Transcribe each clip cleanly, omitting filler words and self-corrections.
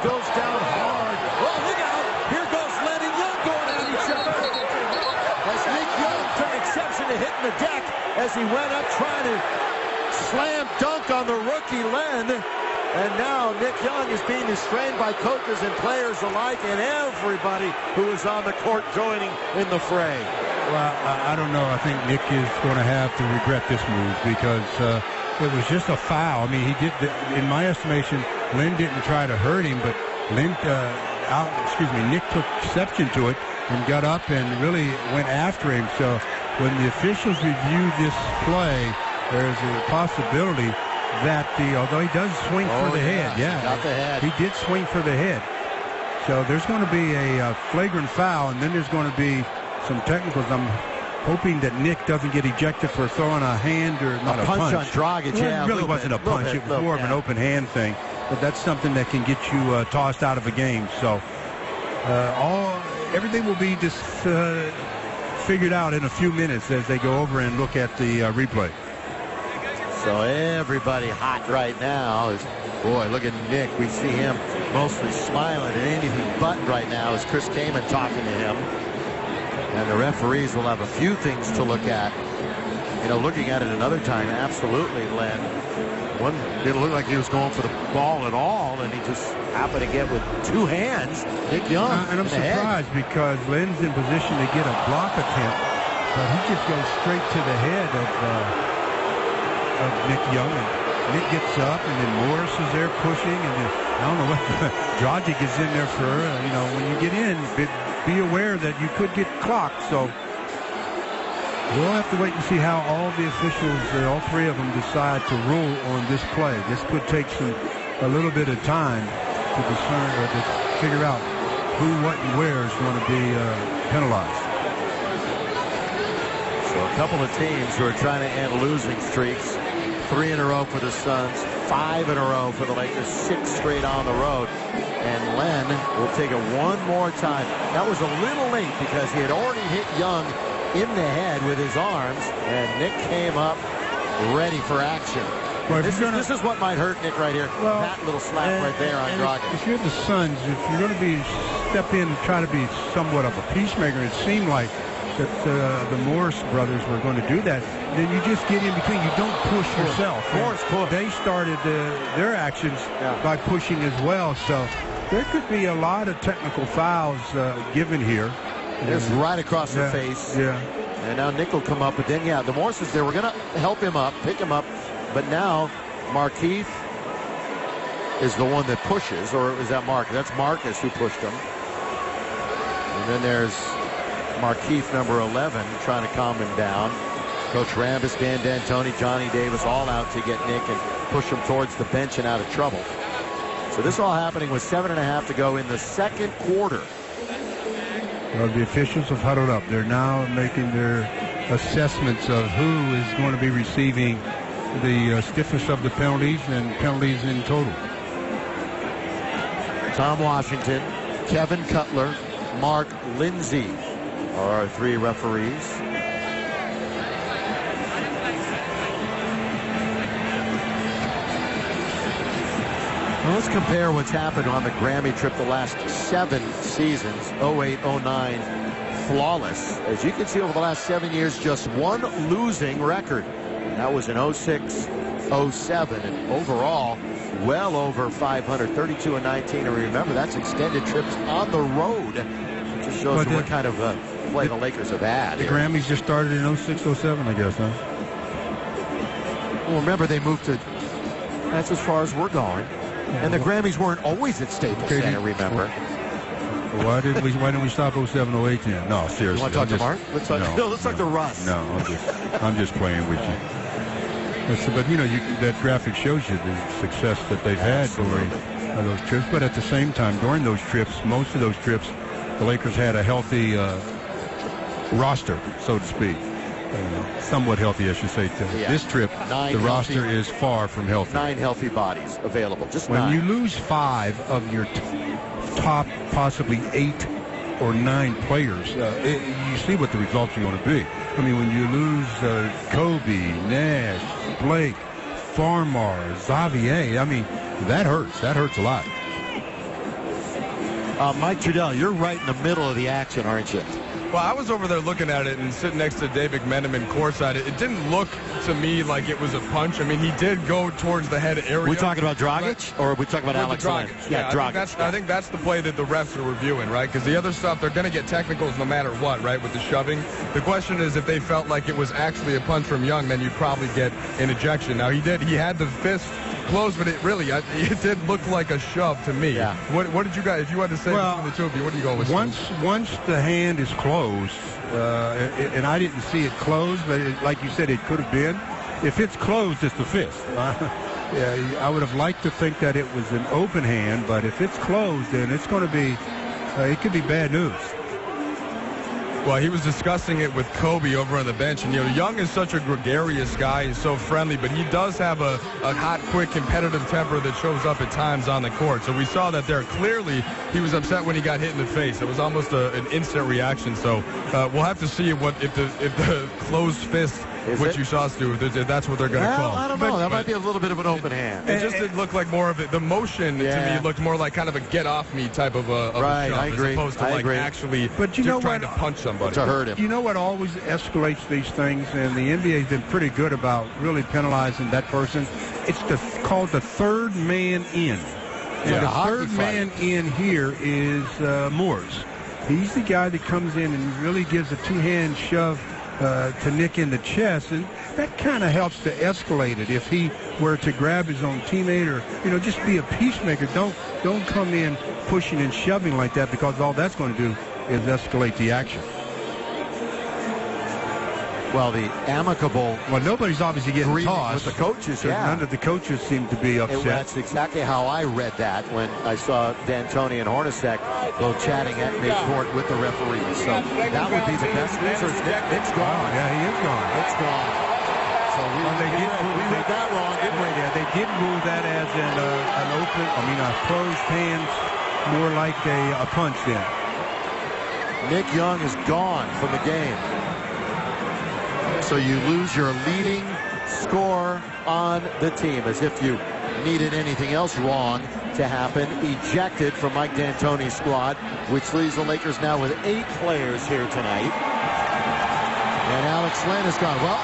goes down hard. Oh, look out. Here goes Len and Young going at each other. As Nick Young took exception to hitting the deck as he went up trying to slam dunk on the rookie Len. And now Nick Young is being restrained by coaches and players alike, and everybody who is on the court joining in the fray. Well, I don't know. I think Nick is going to have to regret this move because it was just a foul. I mean, he did, in my estimation, Len didn't try to hurt him, but Nick took exception to it and got up and really went after him. So when the officials review this play, there's a possibility that although he does swing for the head, got the head. He did swing for the head. So there's going to be a flagrant foul, and then there's going to be some technicals. I'm hoping that Nick doesn't get ejected for throwing a hand or not a punch. On Dragic, Well, it really wasn't a punch. It was more of an open hand thing. But that's something that can get you tossed out of a game. So everything will be just figured out in a few minutes as they go over and look at the replay. So everybody hot right now. Boy, look at Nick. We see him mostly smiling and anything but right now as Chris Kaman talking to him. And the referees will have a few things to look at. You know, looking at it another time, absolutely, Len. One didn't look like he was going for the ball at all, and he just happened to get with two hands Nick Young. And I'm surprised because Len's in position to get a block attempt, but he just goes straight to the head of Nick Young, and Nick gets up, and then Morris is there pushing, and then I don't know what Dragic is in there for. When you get in, be aware that you could get clocked. So we'll have to wait and see how all the officials, all three of them, decide to rule on this play. This could take a little bit of time to discern or to figure out who, what, and where is going to be penalized. So a couple of teams who are trying to end losing streaks. 3 in a row for the Suns, 5 in a row for the Lakers, 6 straight on the road. And Len will take it one more time. That was a little late because he had already hit Young in the head with his arms, and Nick came up ready for action. Well, this is what might hurt Nick right here. Well, that little slap right there on Dragic. If you're the Suns, if you're going to step in and try to be somewhat of a peacemaker, it seemed like that the Morris brothers were going to do that, then you just get in between. You don't push yourself. They started their actions by pushing as well. So there could be a lot of technical fouls given here. It's right across the face. Yeah. And now Nick will come up. But then, the Morrises, they were going to help him up, pick him up. But now Markieff is the one that pushes. Or is that Marcus? That's Marcus who pushed him. And then there's Markieff, number 11, trying to calm him down. Coach Rambis, Dan D'Antoni, Johnny Davis, all out to get Nick and push him towards the bench and out of trouble. So this all happening with 7.5 to go in the second quarter. Well, the officials have huddled up. They're now making their assessments of who is going to be receiving the stiffest of the penalties and penalties in total. Tom Washington, Kevin Cutler, Mark Lindsay are our 3 referees. Well, let's compare what's happened on the Grammy trip the last 7 seasons. 08, 09, flawless. As you can see, over the last 7 years, just one losing record. And that was in 06, 07. And overall, well over 500, 32 and 19. And remember, that's extended trips on the road. It just shows you what kind of play the Lakers have had. The Grammys just started in 06, 07, I guess, huh? Well, remember, they moved to, that's as far as we're going. And the Grammys weren't always at Staples Center, remember? Why didn't we stop 07, 08 then? No, seriously. You want to talk to Mark? Let's talk to Russ. No, I'm just playing with you. But, that graphic shows you the success that they've had during those trips. But at the same time, during those trips, most of those trips, the Lakers had a healthy roster, so to speak. Somewhat healthy, I should say. This trip, the roster is far from healthy. 9 healthy bodies available, just 9. When you lose 5 of your top possibly 8 or 9 players, you see what the results are going to be. I mean, when you lose Kobe, Nash, Blake, Farmar, Xavier, I mean, that hurts. That hurts a lot. Mike Trudell, you're right in the middle of the action, aren't you? Well, I was over there looking at it and sitting next to Dave McMenamin courtside. It didn't look to me like it was a punch. I mean, he did go towards the head area. We talking about Dragic, or are we talking about Alex Len? Yeah, Dragic. I think that's the play that the refs are reviewing, right? Because the other stuff, they're going to get technicals no matter what, right, with the shoving. The question is if they felt like it was actually a punch from Young, then you'd probably get an ejection. Now, he had the fist closed, but it did look like a shove to me. Yeah. What did you guys, if you had to say between the two of you, what do you go with? Once the hand is closed, and I didn't see it closed, but like you said, it could have been. If it's closed, it's the fist. Yeah, I would have liked to think that it was an open hand, but if it's closed, then it's going to be, it could be bad news. Well, he was discussing it with Kobe over on the bench, and Young is such a gregarious guy. He's so friendly, but he does have a hot, quick, competitive temper that shows up at times on the court. So we saw that there. Clearly, he was upset when he got hit in the face. It was almost an instant reaction. So we'll have to see if the closed fist, what you saw us do, if that's what they're going to call. I don't know. That might be a little bit of an open hand. It just didn't look like more of it. The motion to me looked more like kind of a get off me type of a shove, I agree. as opposed to actually trying to punch somebody. To hurt him. You know what always escalates these things, and the NBA has been pretty good about really penalizing that person. It's called the third man in. And the third man in here is Moores. He's the guy that comes in and really gives a two-hand shove to Nick in the chest, and that kind of helps to escalate it. If he were to grab his own teammate, or just be a peacemaker, don't come in pushing and shoving like that, because all that's going to do is escalate the action. Well, the amicable. Well, nobody's obviously getting tossed. With the coaches, None of the coaches seem to be upset. That's exactly how I read that when I saw D'Antoni and Hornacek both chatting at midcourt with the referees. So that would be the best news. It's gone. Oh, yeah, he is gone. It's gone. So we read that wrong, didn't we? Yeah, they did rule that as a closed hand, more like a punch then. Nick Young is gone from the game. So you lose your leading scorer on the team, as if you needed anything else wrong to happen. Ejected from Mike D'Antoni's squad, which leaves the Lakers now with 8 players here tonight. And Alex Len is gone. Well,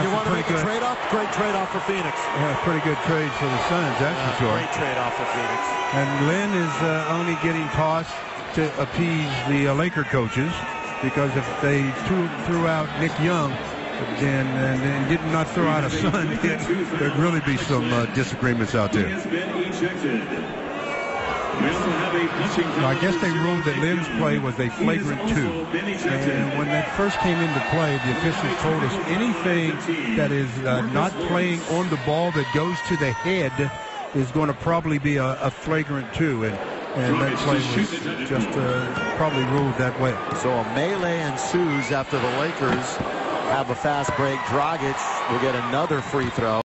you want to make a trade-off? Great trade-off for Phoenix. Yeah, pretty good trade for the Suns, that's for sure. Great trade-off for Phoenix. And Len is only getting tossed to appease the Laker coaches, because if they threw out Nick Young, and did not throw out a Sun, there'd really be some disagreements out there. I guess they ruled that Len's play was a flagrant 2. And when that first came into play, the officials told us anything that is not playing on the ball that goes to the head is going to probably be a flagrant 2. And that play was just probably ruled that way. So a melee ensues after the Lakers have a fast break. Dragic will get another free throw.